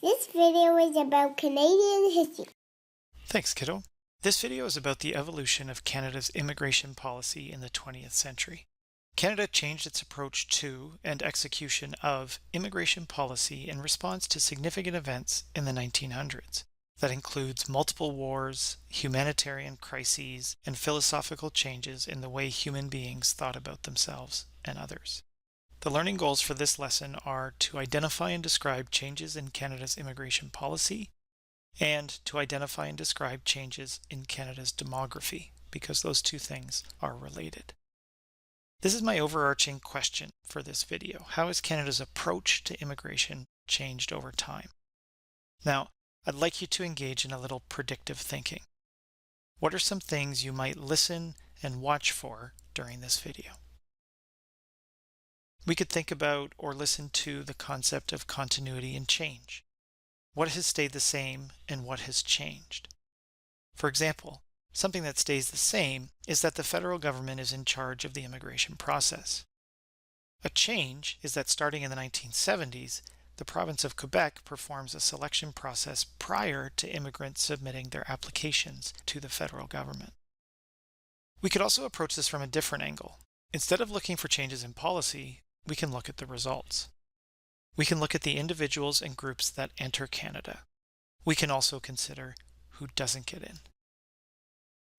This video is about Canadian history. Thanks, kiddo. This video is about the evolution of Canada's immigration policy in the 20th century. Canada changed its approach to and execution of immigration policy in response to significant events in the 1900s. That includes multiple wars, humanitarian crises, and philosophical changes in the way human beings thought about themselves and others. The learning goals for this lesson are to identify and describe changes in Canada's immigration policy and to identify and describe changes in Canada's demography, because those two things are related. This is my overarching question for this video. How has Canada's approach to immigration changed over time? Now, I'd like you to engage in a little predictive thinking. What are some things you might listen and watch for during this video? We could think about or listen to the concept of continuity and change. What has stayed the same and what has changed? For example, something that stays the same is that the federal government is in charge of the immigration process. A change is that starting in the 1970s, the province of Quebec performs a selection process prior to immigrants submitting their applications to the federal government. We could also approach this from a different angle. Instead of looking for changes in policy, we can look at the results. We can look at the individuals and groups that enter Canada. We can also consider who doesn't get in.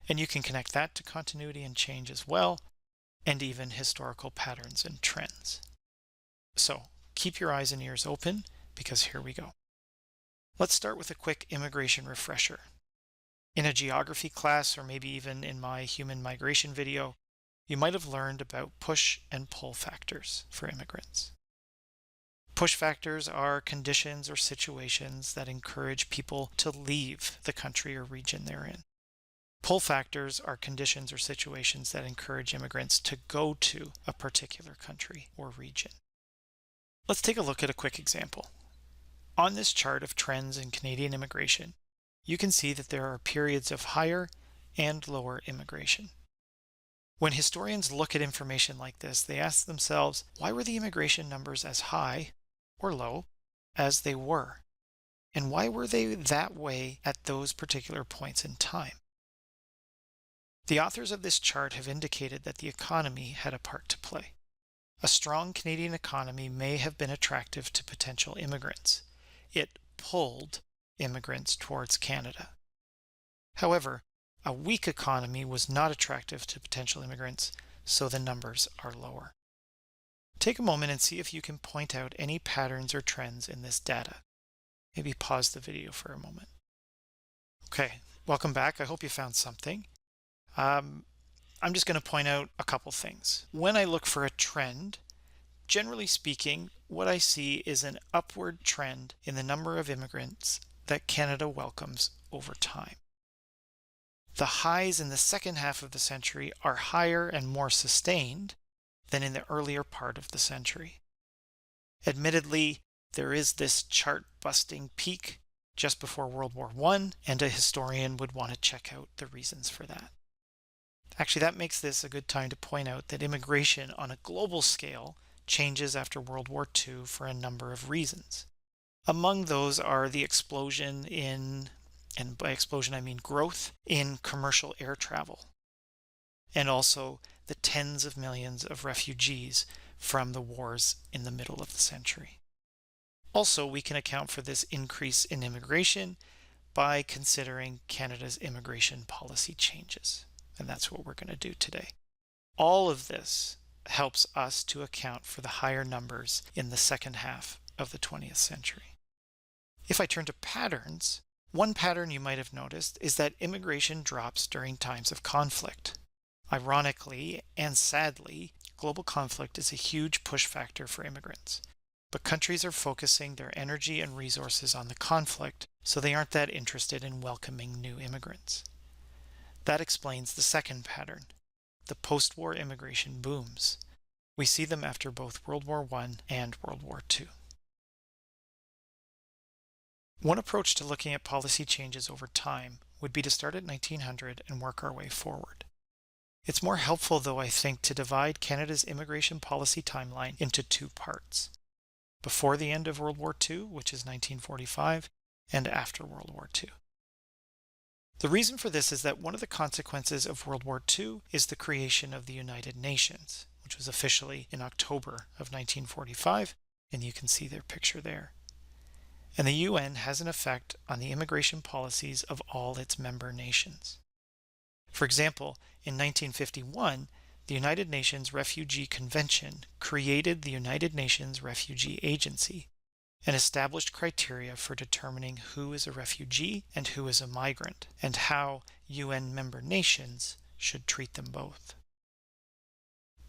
And you can connect that to continuity and change as well, and even historical patterns and trends. So keep your eyes and ears open, because here we go. Let's start with a quick immigration refresher. In a geography class, or maybe even in my human migration video, you might have learned about push and pull factors for immigrants. Push factors are conditions or situations that encourage people to leave the country or region they're in. Pull factors are conditions or situations that encourage immigrants to go to a particular country or region. Let's take a look at a quick example. On this chart of trends in Canadian immigration, you can see that there are periods of higher and lower immigration. When historians look at information like this, they ask themselves, why were the immigration numbers as high or low as they were? And why were they that way at those particular points in time? The authors of this chart have indicated that the economy had a part to play. A strong Canadian economy may have been attractive to potential immigrants. It pulled immigrants towards Canada. However, a weak economy was not attractive to potential immigrants, so the numbers are lower. Take a moment and see if you can point out any patterns or trends in this data. Maybe pause the video for a moment. Okay, welcome back. I hope you found something. I'm just going to point out a couple things. When I look for a trend, generally speaking, what I see is an upward trend in the number of immigrants that Canada welcomes over time. The highs in the second half of the century are higher and more sustained than in the earlier part of the century. Admittedly, there is this chart-busting peak just before World War I, and a historian would want to check out the reasons for that. Actually, that makes this a good time to point out that immigration on a global scale changes after World War II for a number of reasons. Among those are the explosion in, and by explosion I mean growth, in commercial air travel, and also the tens of millions of refugees from the wars in the middle of the century. Also, we can account for this increase in immigration by considering Canada's immigration policy changes, and that's what we're going to do today. All of this helps us to account for the higher numbers in the second half of the 20th century. If I turn to patterns, one pattern you might have noticed is that immigration drops during times of conflict. Ironically and sadly, global conflict is a huge push factor for immigrants, but countries are focusing their energy and resources on the conflict, so they aren't that interested in welcoming new immigrants. That explains the second pattern, the post-war immigration booms. We see them after both World War I and World War II. One approach to looking at policy changes over time would be to start at 1900 and work our way forward. It's more helpful, though, I think, to divide Canada's immigration policy timeline into two parts. before the end of World War II, which is 1945, and after World War II. The reason for this is that one of the consequences of World War II is the creation of the United Nations, which was officially in October of 1945, and you can see their picture there. And the UN has an effect on the immigration policies of all its member nations. For example, in 1951, the United Nations Refugee Convention created the United Nations Refugee Agency and established criteria for determining who is a refugee and who is a migrant, and how UN member nations should treat them both.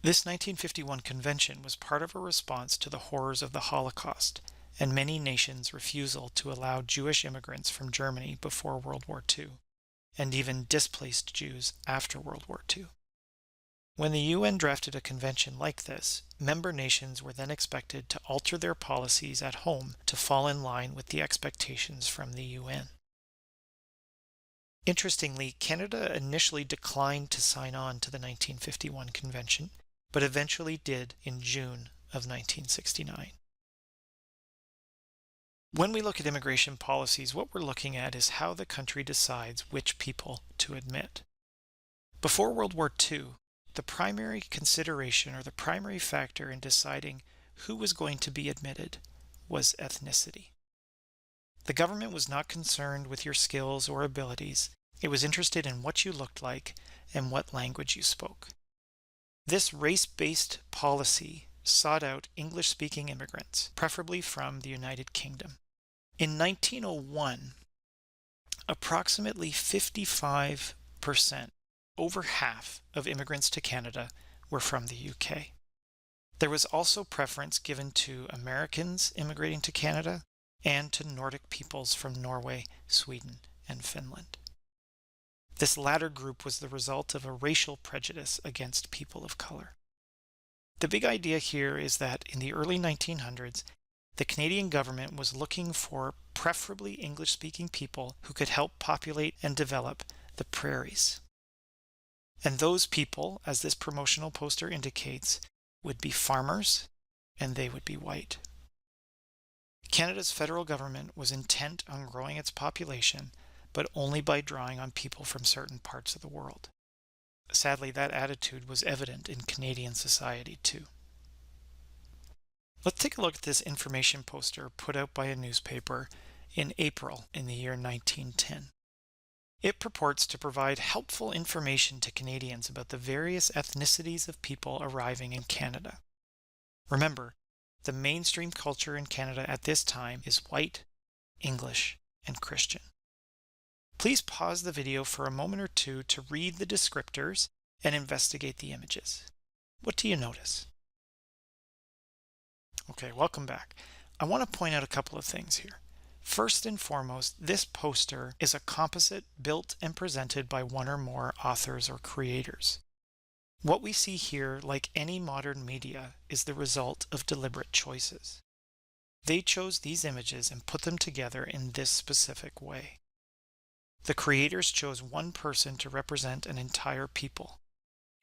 This 1951 convention was part of a response to the horrors of the Holocaust and many nations' refusal to allow Jewish immigrants from Germany before World War II, and even displaced Jews after World War II. When the UN drafted a convention like this, member nations were then expected to alter their policies at home to fall in line with the expectations from the UN. Interestingly, Canada initially declined to sign on to the 1951 convention, but eventually did in June of 1969. When we look at immigration policies, what we're looking at is how the country decides which people to admit. Before World War II, the primary consideration or the primary factor in deciding who was going to be admitted was ethnicity. The government was not concerned with your skills or abilities. It was interested in what you looked like and what language you spoke. This race-based policy sought out English-speaking immigrants, preferably from the United Kingdom. In 1901, approximately 55%, over half of immigrants to Canada were from the UK. There was also preference given to Americans immigrating to Canada and to Nordic peoples from Norway, Sweden, and Finland. This latter group was the result of a racial prejudice against people of color. The big idea here is that in the early 1900s, the Canadian government was looking for preferably English-speaking people who could help populate and develop the prairies. And those people, as this promotional poster indicates, would be farmers, and they would be white. Canada's federal government was intent on growing its population, but only by drawing on people from certain parts of the world. Sadly, that attitude was evident in Canadian society too. Let's take a look at this information poster put out by a newspaper in April in the year 1910. It purports to provide helpful information to Canadians about the various ethnicities of people arriving in Canada. Remember, the mainstream culture in Canada at this time is white, English, and Christian. Please pause the video for a moment or two to read the descriptors and investigate the images. What do you notice? Okay, welcome back. I want to point out a couple of things here. First and foremost, this poster is a composite built and presented by one or more authors or creators. What we see here, like any modern media, is the result of deliberate choices. They chose these images and put them together in this specific way. The creators chose one person to represent an entire people,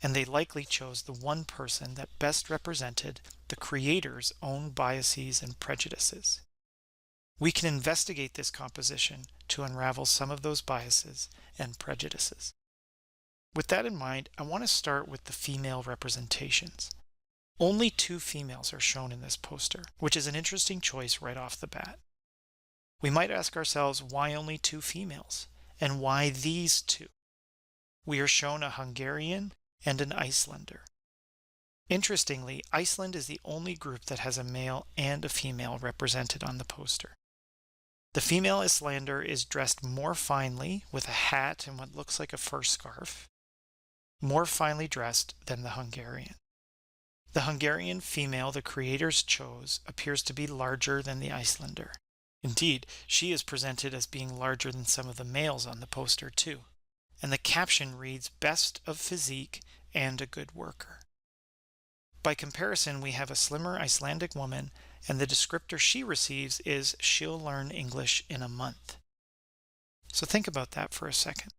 and they likely chose the one person that best represented the creator's own biases and prejudices. We can investigate this composition to unravel some of those biases and prejudices. With that in mind, I want to start with the female representations. Only 2 females are shown in this poster, which is an interesting choice right off the bat. We might ask ourselves, why only 2 females? And why these 2? We are shown a Hungarian and an Icelander. Interestingly, Iceland is the only group that has a male and a female represented on the poster. The female Icelander is dressed more finely with a hat and what looks like a fur scarf, more finely dressed than the Hungarian. The Hungarian female the creators chose appears to be larger than the Icelander. Indeed, she is presented as being larger than some of the males on the poster too. And the caption reads, "Best of physique and a good worker." By comparison, we have a slimmer Icelandic woman, and the descriptor she receives is, "She'll learn English in a month." So think about that for a second.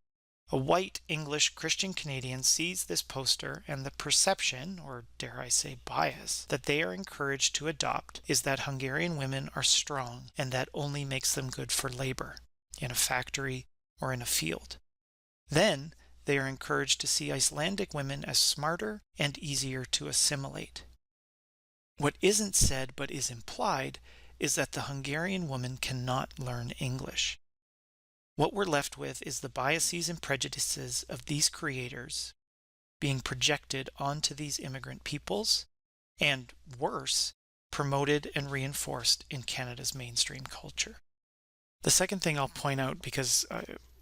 A white English Christian Canadian sees this poster, and the perception, or dare I say bias, that they are encouraged to adopt is that Hungarian women are strong and that only makes them good for labor, in a factory or in a field. Then they are encouraged to see Icelandic women as smarter and easier to assimilate. What isn't said but is implied is that the Hungarian woman cannot learn English. What we're left with is the biases and prejudices of these creators being projected onto these immigrant peoples, and worse, promoted and reinforced in Canada's mainstream culture. The second thing I'll point out, because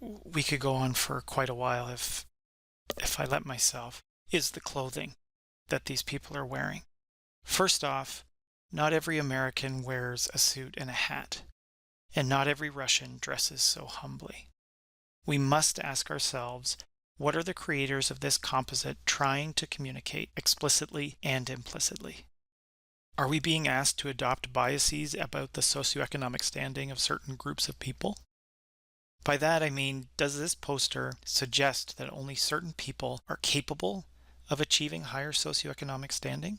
we could go on for quite a while if I let myself, is the clothing that these people are wearing. First off, not every American wears a suit and a hat, and not every Russian dresses so humbly. We must ask ourselves, what are the creators of this composite trying to communicate explicitly and implicitly? Are we being asked to adopt biases about the socioeconomic standing of certain groups of people? By that I mean, does this poster suggest that only certain people are capable of achieving higher socioeconomic standing?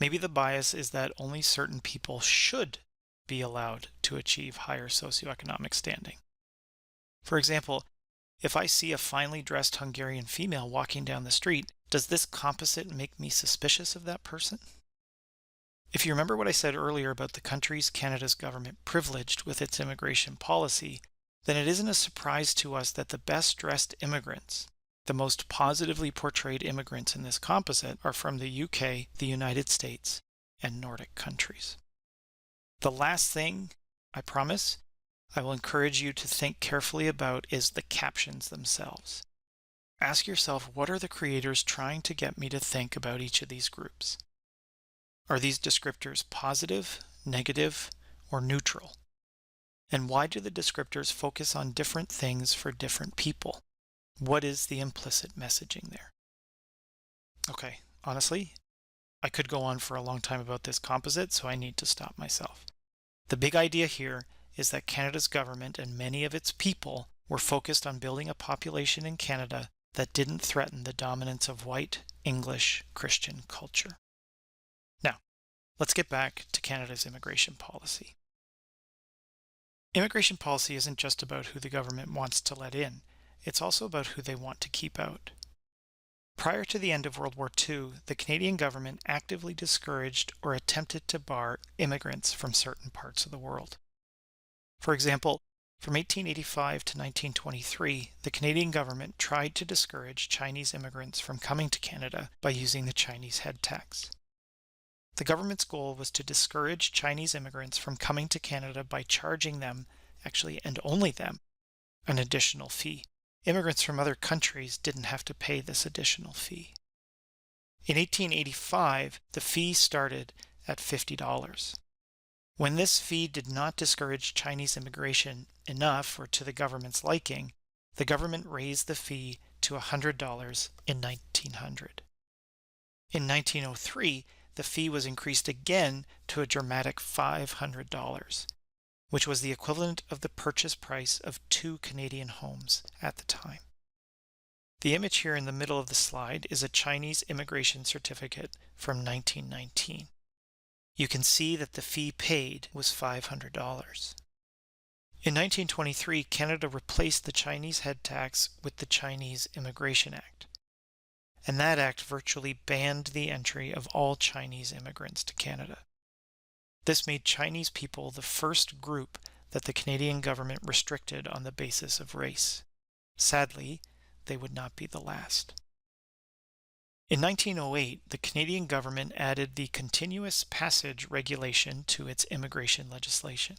Maybe the bias is that only certain people should be allowed to achieve higher socioeconomic standing. For example, if I see a finely dressed Hungarian female walking down the street, does this composite make me suspicious of that person? If you remember what I said earlier about the countries Canada's government privileged with its immigration policy, then it isn't a surprise to us that the best dressed immigrants, the most positively portrayed immigrants in this composite, are from the UK, the United States, and Nordic countries. The last thing, I promise, I will encourage you to think carefully about is the captions themselves. Ask yourself, what are the creators trying to get me to think about each of these groups? Are these descriptors positive, negative, or neutral? And why do the descriptors focus on different things for different people? What is the implicit messaging there? Okay, honestly, I could go on for a long time about this composite, so I need to stop myself. The big idea here is that Canada's government and many of its people were focused on building a population in Canada that didn't threaten the dominance of white, English, Christian culture. Now, let's get back to Canada's immigration policy. Immigration policy isn't just about who the government wants to let in, it's also about who they want to keep out. Prior to the end of World War II, the Canadian government actively discouraged or attempted to bar immigrants from certain parts of the world. For example, from 1885 to 1923, the Canadian government tried to discourage Chinese immigrants from coming to Canada by using the Chinese head tax. The government's goal was to discourage Chinese immigrants from coming to Canada by charging them, actually, and only them, an additional fee. Immigrants from other countries didn't have to pay this additional fee. In 1885, the fee started at $50. When this fee did not discourage Chinese immigration enough or to the government's liking, the government raised the fee to $100 in 1900. In 1903, the fee was increased again to a dramatic $500, which was the equivalent of the purchase price of 2 Canadian homes at the time. The image here in the middle of the slide is a Chinese immigration certificate from 1919. You can see that the fee paid was $500. In 1923, Canada replaced the Chinese head tax with the Chinese Immigration Act, and that act virtually banned the entry of all Chinese immigrants to Canada. This made Chinese people the first group that the Canadian government restricted on the basis of race. Sadly, they would not be the last. In 1908, the Canadian government added the continuous passage regulation to its immigration legislation.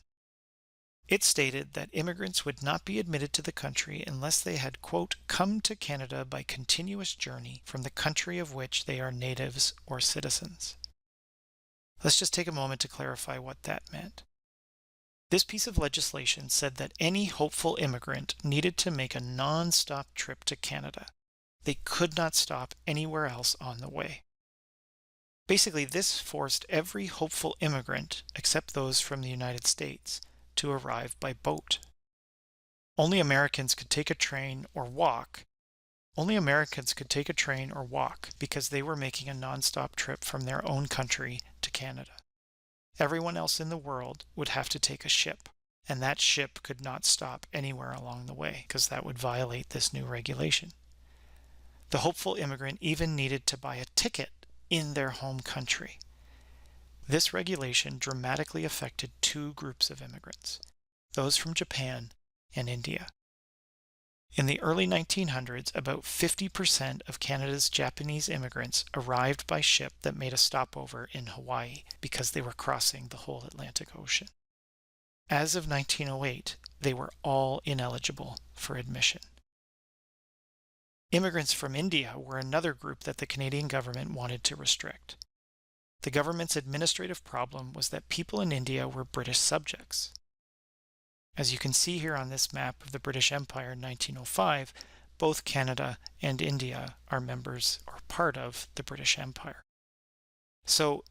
It stated that immigrants would not be admitted to the country unless they had, quote, come to Canada by continuous journey from the country of which they are natives or citizens. Let's just take a moment to clarify what that meant. This piece of legislation said that any hopeful immigrant needed to make a non-stop trip to Canada. They could not stop anywhere else on the way. Basically, this forced every hopeful immigrant, except those from the United States, to arrive by boat. Only Americans could take a train or walk. Only Americans could take a train or walk because they were making a nonstop trip from their own country to Canada. Everyone else in the world would have to take a ship, and that ship could not stop anywhere along the way because that would violate this new regulation. The hopeful immigrant even needed to buy a ticket in their home country. This regulation dramatically affected two groups of immigrants, those from Japan and India. In the early 1900s, about 50% of Canada's Japanese immigrants arrived by ship that made a stopover in Hawaii because they were crossing the whole Atlantic Ocean. As of 1908, they were all ineligible for admission. Immigrants from India were another group that the Canadian government wanted to restrict. The government's administrative problem was that people in India were British subjects. As you can see here on this map of the British Empire in 1905, both Canada and India are members or part of the British Empire. So,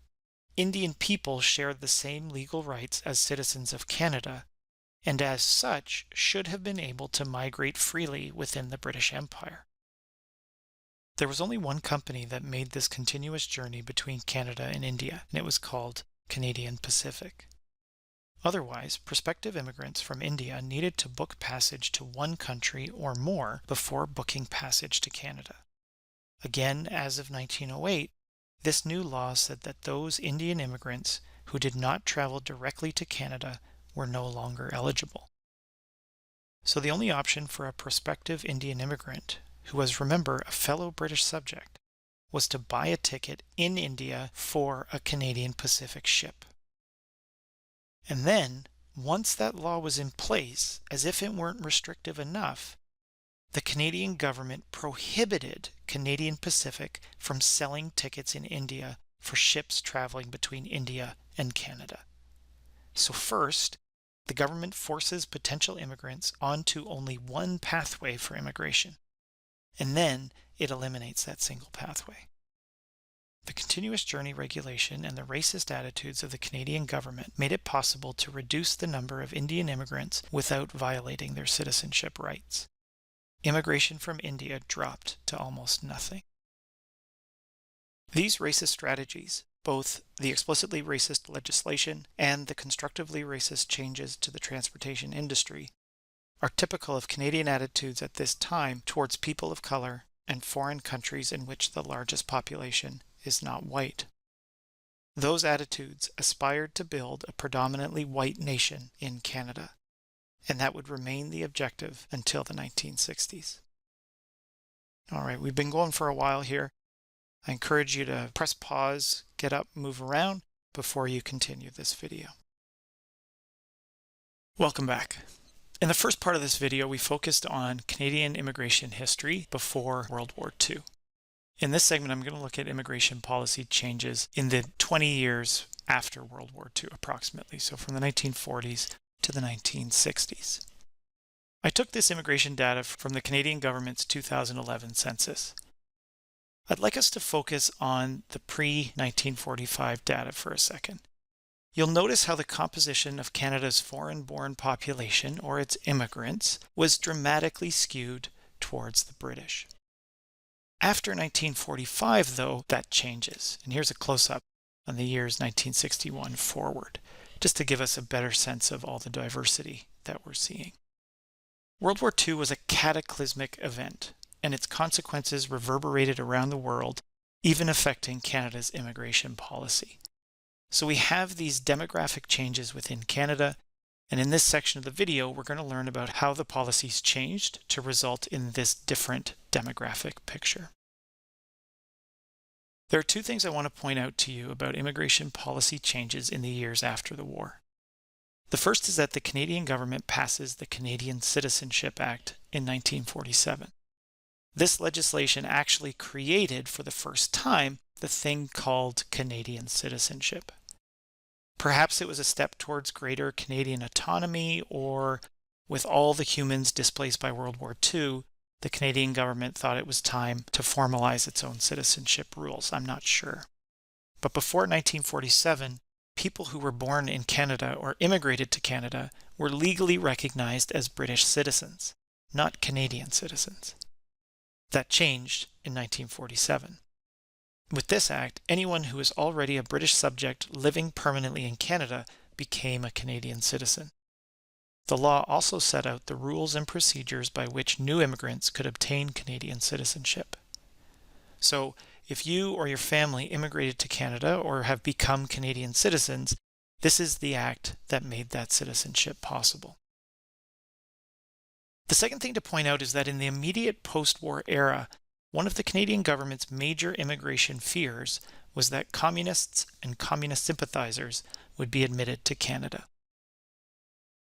Indian people shared the same legal rights as citizens of Canada, and as such should have been able to migrate freely within the British Empire. There was only one company that made this continuous journey between Canada and India, and it was called Canadian Pacific. Otherwise, prospective immigrants from India needed to book passage to one country or more before booking passage to Canada. Again, as of 1908, this new law said that those Indian immigrants who did not travel directly to Canada were no longer eligible. So the only option for a prospective Indian immigrant, who was, remember, a fellow British subject, was to buy a ticket in India for a Canadian Pacific ship. And then, once that law was in place, as if it weren't restrictive enough, the Canadian government prohibited Canadian Pacific from selling tickets in India for ships traveling between India and Canada. So first, the government forces potential immigrants onto only one pathway for immigration, and then it eliminates that single pathway. The continuous journey regulation and the racist attitudes of the Canadian government made it possible to reduce the number of Indian immigrants without violating their citizenship rights. Immigration from India dropped to almost nothing. These racist strategies, both the explicitly racist legislation and the constructively racist changes to the transportation industry, are typical of Canadian attitudes at this time towards people of color and foreign countries in which the largest population is not white. Those attitudes aspired to build a predominantly white nation in Canada, and that would remain the objective until the 1960s. All right, we've been going for a while here. I encourage you to press pause, get up, move around before you continue this video. Welcome back. In the first part of this video, we focused on Canadian immigration history before World War II. In this segment, I'm going to look at immigration policy changes in the 20 years after World War II, approximately, so from the 1940s to the 1960s. I took this immigration data from the Canadian government's 2011 census. I'd like us to focus on the pre-1945 data for a second. You'll notice how the composition of Canada's foreign-born population, or its immigrants, was dramatically skewed towards the British. After 1945, though, that changes. And here's a close-up on the years 1961 forward, just to give us a better sense of all the diversity that we're seeing. World War II was a cataclysmic event, and its consequences reverberated around the world, even affecting Canada's immigration policy. So we have these demographic changes within Canada, and in this section of the video, we're going to learn about how the policies changed to result in this different demographic picture. There are two things I want to point out to you about immigration policy changes in the years after the war. The first is that the Canadian government passes the Canadian Citizenship Act in 1947. This legislation actually created, for the first time, the thing called Canadian citizenship. Perhaps it was a step towards greater Canadian autonomy, or with all the humans displaced by World War II, the Canadian government thought it was time to formalize its own citizenship rules. I'm not sure. But before 1947, people who were born in Canada or immigrated to Canada were legally recognized as British citizens, not Canadian citizens. That changed in 1947. With this act, anyone who was already a British subject living permanently in Canada became a Canadian citizen. The law also set out the rules and procedures by which new immigrants could obtain Canadian citizenship. So, if you or your family immigrated to Canada or have become Canadian citizens, this is the act that made that citizenship possible. The second thing to point out is that in the immediate post-war era, one of the Canadian government's major immigration fears was that communists and communist sympathizers would be admitted to Canada.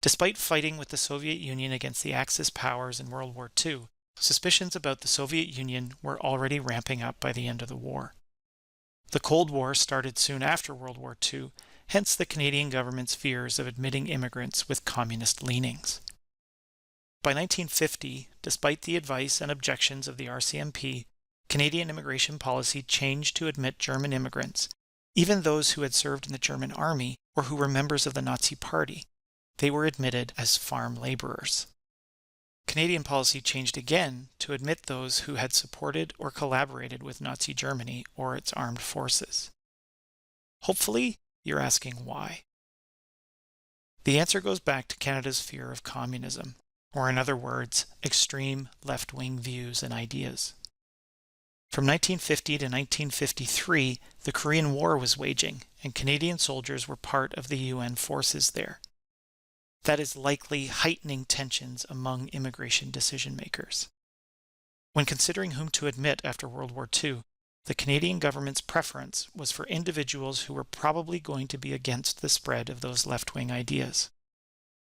Despite fighting with the Soviet Union against the Axis powers in World War II, suspicions about the Soviet Union were already ramping up by the end of the war. The Cold War started soon after World War II, hence the Canadian government's fears of admitting immigrants with communist leanings. By 1950, despite the advice and objections of the RCMP, Canadian immigration policy changed to admit German immigrants, even those who had served in the German army or who were members of the Nazi Party. They were admitted as farm laborers. Canadian policy changed again to admit those who had supported or collaborated with Nazi Germany or its armed forces. Hopefully, you're asking why. The answer goes back to Canada's fear of communism, or in other words, extreme left-wing views and ideas. From 1950 to 1953, the Korean War was waging, and Canadian soldiers were part of the UN forces there. That is likely heightening tensions among immigration decision-makers. When considering whom to admit after World War II, the Canadian government's preference was for individuals who were probably going to be against the spread of those left-wing ideas.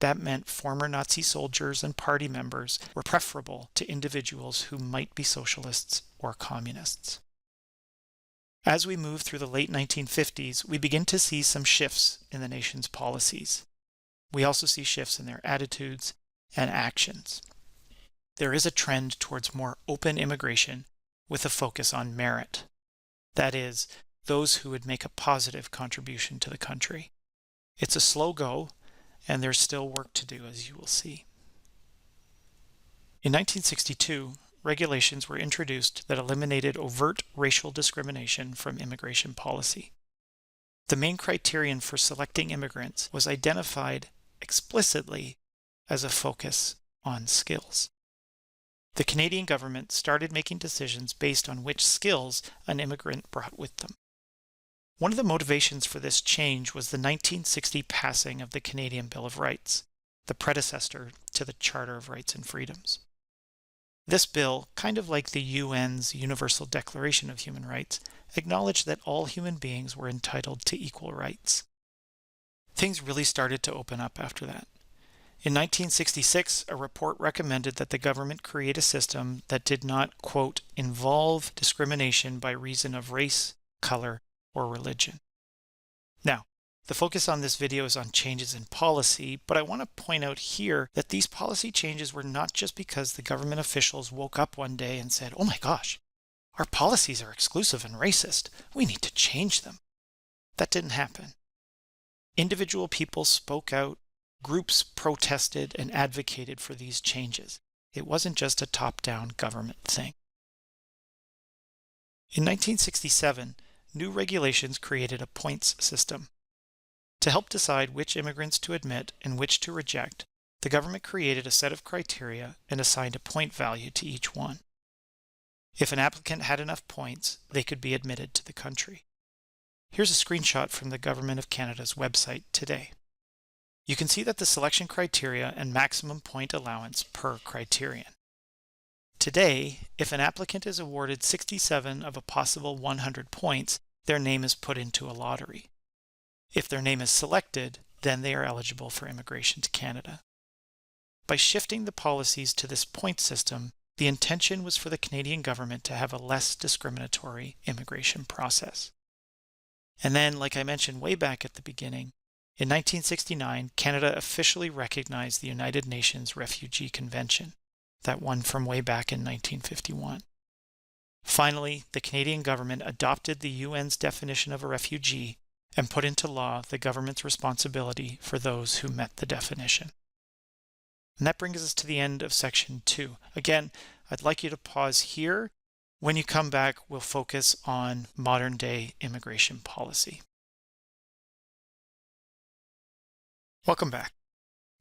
That meant former Nazi soldiers and party members were preferable to individuals who might be socialists or communists. As we move through the late 1950s, we begin to see some shifts in the nation's policies. We also see shifts in their attitudes and actions. There is a trend towards more open immigration with a focus on merit. That is, those who would make a positive contribution to the country. It's a slow go, and there's still work to do, as you will see. In 1962, regulations were introduced that eliminated overt racial discrimination from immigration policy. The main criterion for selecting immigrants was identified explicitly as a focus on skills. The Canadian government started making decisions based on which skills an immigrant brought with them. One of the motivations for this change was the 1960 passing of the Canadian Bill of Rights, the predecessor to the Charter of Rights and Freedoms. This bill, kind of like the UN's Universal Declaration of Human Rights, acknowledged that all human beings were entitled to equal rights. Things really started to open up after that. In 1966, a report recommended that the government create a system that did not, quote, involve discrimination by reason of race, color, or religion. Now, the focus on this video is on changes in policy, but I want to point out here that these policy changes were not just because the government officials woke up one day and said, oh my gosh, our policies are exclusive and racist. We need to change them. That didn't happen. Individual people spoke out, groups protested and advocated for these changes. It wasn't just a top-down government thing. In 1967, new regulations created a points system. To help decide which immigrants to admit and which to reject, the government created a set of criteria and assigned a point value to each one. If an applicant had enough points, they could be admitted to the country. Here's a screenshot from the Government of Canada's website today. You can see that the selection criteria and maximum point allowance per criterion. Today, if an applicant is awarded 67 of a possible 100 points, their name is put into a lottery. If their name is selected, then they are eligible for immigration to Canada. By shifting the policies to this point system, the intention was for the Canadian government to have a less discriminatory immigration process. And then, like I mentioned way back at the beginning, in 1969, Canada officially recognized the United Nations Refugee Convention, that one from way back in 1951. Finally, the Canadian government adopted the UN's definition of a refugee and put into law the government's responsibility for those who met the definition. And that brings us to the end of section 2. Again, I'd like you to pause here. When you come back, we'll focus on modern-day immigration policy. Welcome back.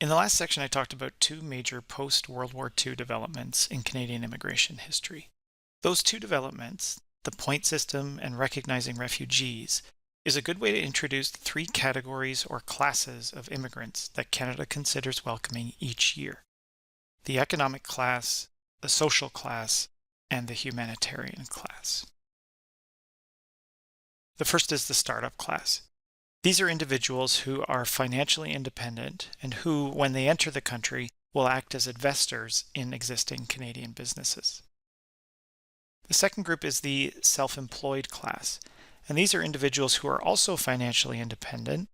In the last section, I talked about two major post-World War II developments in Canadian immigration history. Those two developments, the point system and recognizing refugees, is a good way to introduce the three categories or classes of immigrants that Canada considers welcoming each year: the economic class, the social class, and the humanitarian class. The first is the startup class. These are individuals who are financially independent and who, when they enter the country, will act as investors in existing Canadian businesses. The second group is the self-employed class, and these are individuals who are also financially independent,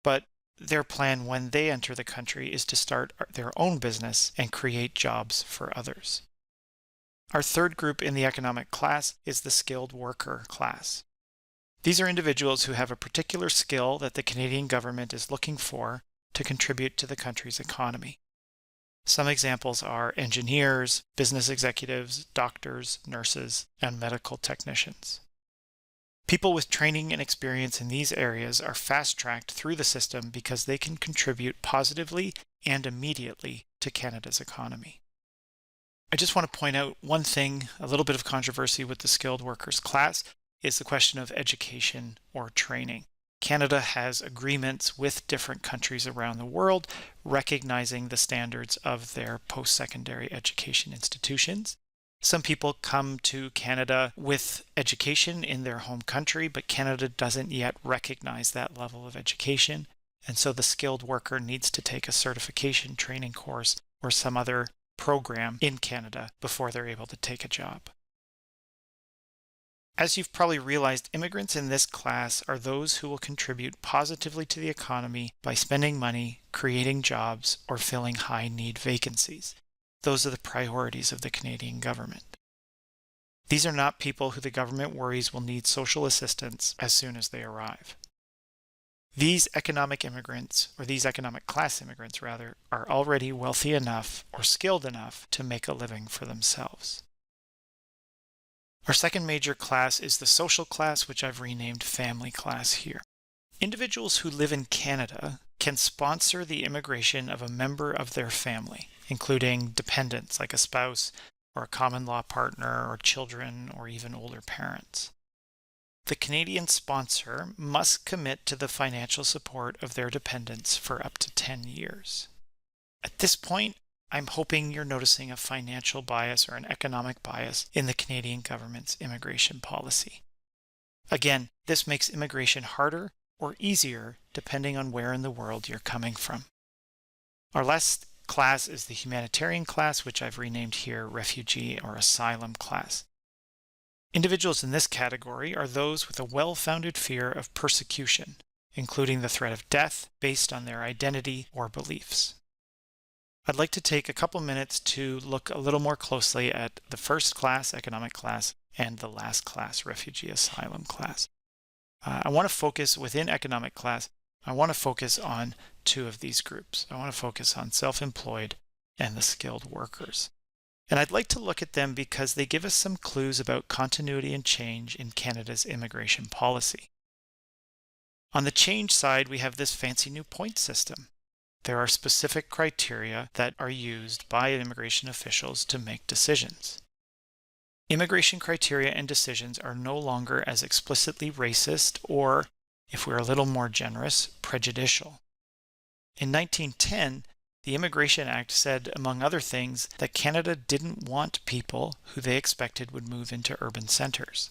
but their plan when they enter the country is to start their own business and create jobs for others. Our third group in the economic class is the skilled worker class. These are individuals who have a particular skill that the Canadian government is looking for to contribute to the country's economy. Some examples are engineers, business executives, doctors, nurses, and medical technicians. People with training and experience in these areas are fast-tracked through the system because they can contribute positively and immediately to Canada's economy. I just want to point out one thing, a little bit of controversy with the skilled workers class is the question of education or training. Canada has agreements with different countries around the world recognizing the standards of their post-secondary education institutions. Some people come to Canada with education in their home country, but Canada doesn't yet recognize that level of education, and so the skilled worker needs to take a certification training course or some other program in Canada before they're able to take a job. As you've probably realized, immigrants in this class are those who will contribute positively to the economy by spending money, creating jobs, or filling high-need vacancies. Those are the priorities of the Canadian government. These are not people who the government worries will need social assistance as soon as they arrive. These economic immigrants, or these economic class immigrants rather, are already wealthy enough or skilled enough to make a living for themselves. Our second major class is the social class, which I've renamed family class here. Individuals who live in Canada can sponsor the immigration of a member of their family, including dependents like a spouse or a common law partner or children or even older parents. The Canadian sponsor must commit to the financial support of their dependents for up to 10 years. At this point, I'm hoping you're noticing a financial bias or an economic bias in the Canadian government's immigration policy. Again, this makes immigration harder or easier depending on where in the world you're coming from. Our last class is the humanitarian class, which I've renamed here refugee or asylum class. Individuals in this category are those with a well-founded fear of persecution, including the threat of death based on their identity or beliefs. I'd like to take a couple minutes to look a little more closely at the first class, economic class, and the last class, refugee asylum class. I want to focus within economic class, I want to focus on two of these groups. I want to focus on self-employed and the skilled workers. And I'd like to look at them because they give us some clues about continuity and change in Canada's immigration policy. On the change side, we have this fancy new point system. There are specific criteria that are used by immigration officials to make decisions. Immigration criteria and decisions are no longer as explicitly racist or, if we're a little more generous, prejudicial. In 1910, the Immigration Act said, among other things, that Canada didn't want people who they expected would move into urban centers.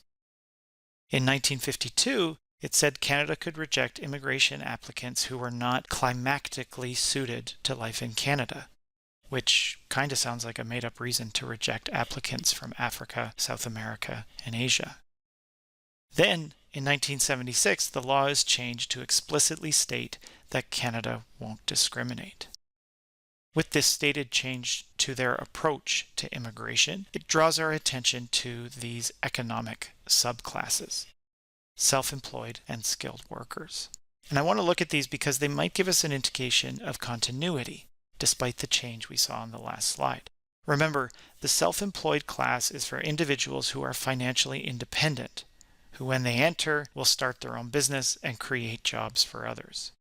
In 1952, it said Canada could reject immigration applicants who were not climactically suited to life in Canada, which kind of sounds like a made-up reason to reject applicants from Africa, South America, and Asia. Then, in 1976, the law is changed to explicitly state that Canada won't discriminate. With this stated change to their approach to immigration, it draws our attention to these economic subclasses. self-employed, and skilled workers. And I want to look at these because they might give us an indication of continuity, despite the change we saw on the last slide. Remember, the self-employed class is for individuals who are financially independent, who when they enter will start their own business and create jobs for others.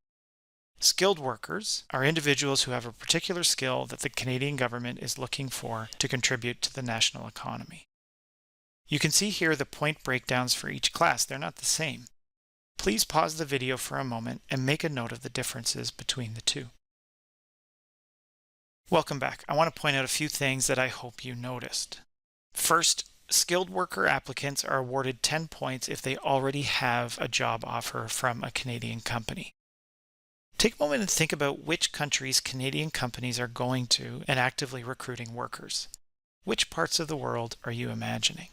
Skilled workers are individuals who have a particular skill that the Canadian government is looking for to contribute to the national economy. You can see here the point breakdowns for each class. They're not the same. Please pause the video for a moment and make a note of the differences between the two. Welcome back. I want to point out a few things that I hope you noticed. First, skilled worker applicants are awarded 10 points if they already have a job offer from a Canadian company. Take a moment and think about which countries Canadian companies are going to and actively recruiting workers. Which parts of the world are you imagining?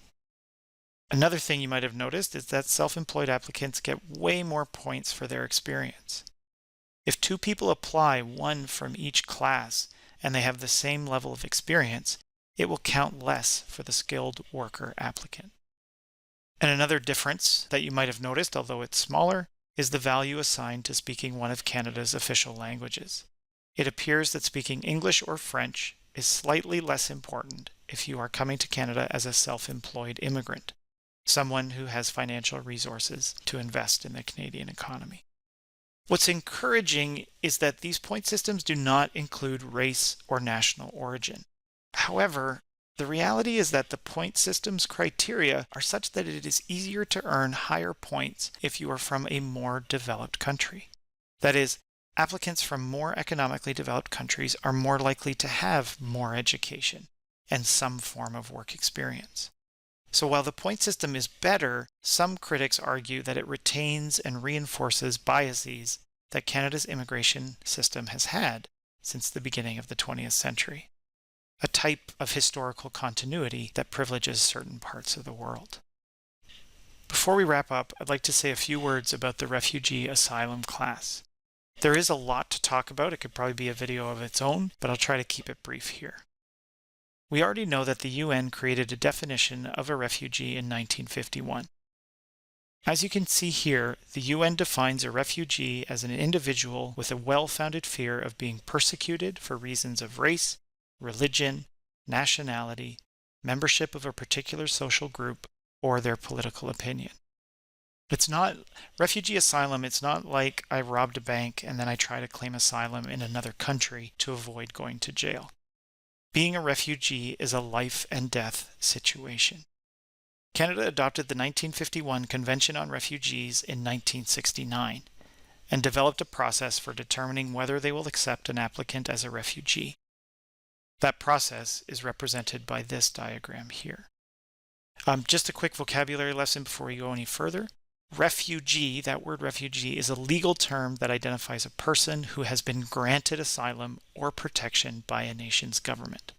Another thing you might have noticed is that self-employed applicants get way more points for their experience. If two people apply, one from each class, and they have the same level of experience, it will count less for the skilled worker applicant. And another difference that you might have noticed, although it's smaller, is the value assigned to speaking one of Canada's official languages. It appears that speaking English or French is slightly less important if you are coming to Canada as a self-employed immigrant, someone who has financial resources to invest in the Canadian economy. What's encouraging is that these point systems do not include race or national origin. However, the reality is that the point system's criteria are such that it is easier to earn higher points if you are from a more developed country. That is, applicants from more economically developed countries are more likely to have more education and some form of work experience. So while the point system is better, some critics argue that it retains and reinforces biases that Canada's immigration system has had since the beginning of the 20th century, a type of historical continuity that privileges certain parts of the world. Before we wrap up, I'd like to say a few words about the refugee asylum class. There is a lot to talk about. It could probably be a video of its own, but I'll try to keep it brief here. We already know that the UN created a definition of a refugee in 1951. As you can see here, the UN defines a refugee as an individual with a well-founded fear of being persecuted for reasons of race, religion, nationality, membership of a particular social group, or their political opinion. It's not refugee asylum. It's not like I robbed a bank and then I try to claim asylum in another country to avoid going to jail. Being a refugee is a life and death situation. Canada adopted the 1951 Convention on Refugees in 1969 and developed a process for determining whether they will accept an applicant as a refugee. That process is represented by this diagram here. Just a quick vocabulary lesson before we go any further. Refugee, that word refugee, is a legal term that identifies a person who has been granted asylum or protection by a nation's government.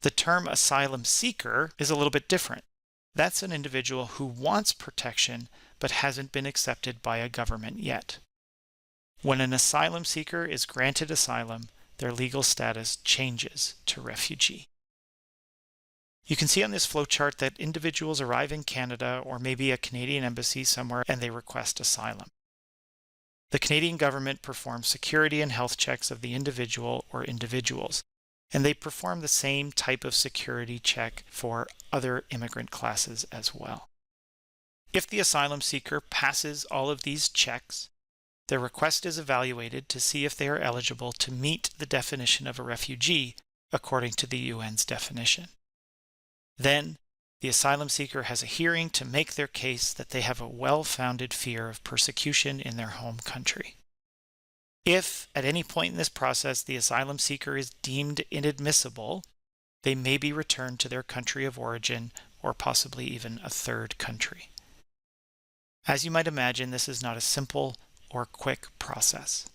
The term asylum seeker is a little bit different. That's an individual who wants protection but hasn't been accepted by a government yet. When an asylum seeker is granted asylum, their legal status changes to refugee. You can see on this flowchart that individuals arrive in Canada or maybe a Canadian embassy somewhere and they request asylum. The Canadian government performs security and health checks of the individual or individuals, and they perform the same type of security check for other immigrant classes as well. If the asylum seeker passes all of these checks, their request is evaluated to see if they are eligible to meet the definition of a refugee according to the UN's definition. Then, the asylum seeker has a hearing to make their case that they have a well-founded fear of persecution in their home country. If, at any point in this process, the asylum seeker is deemed inadmissible, they may be returned to their country of origin or possibly even a third country. As you might imagine, this is not a simple or quick process.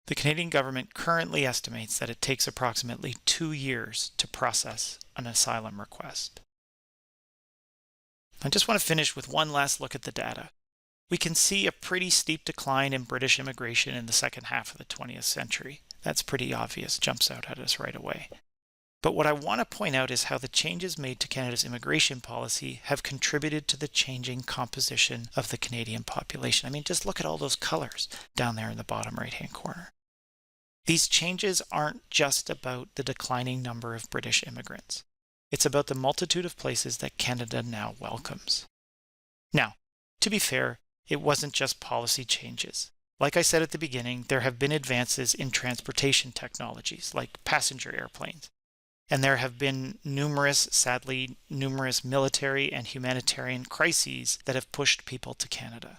The Canadian government currently estimates that it takes approximately 2 years to process an asylum request. I just want to finish with one last look at the data. We can see a pretty steep decline in British immigration in the second half of the 20th century. That's pretty obvious, jumps out at us right away. But what I want to point out is how the changes made to Canada's immigration policy have contributed to the changing composition of the Canadian population. I mean, just look at all those colors down there in the bottom right-hand corner. These changes aren't just about the declining number of British immigrants. It's about the multitude of places that Canada now welcomes. Now, to be fair, it wasn't just policy changes. Like I said at the beginning, there have been advances in transportation technologies like passenger airplanes. And there have been sadly numerous military and humanitarian crises that have pushed people to Canada.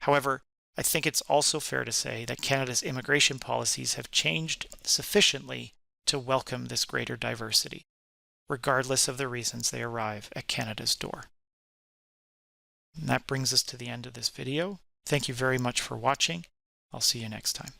However, I think it's also fair to say that Canada's immigration policies have changed sufficiently to welcome this greater diversity, regardless of the reasons they arrive at Canada's door. And that brings us to the end of this video. Thank you very much for watching. I'll see you next time.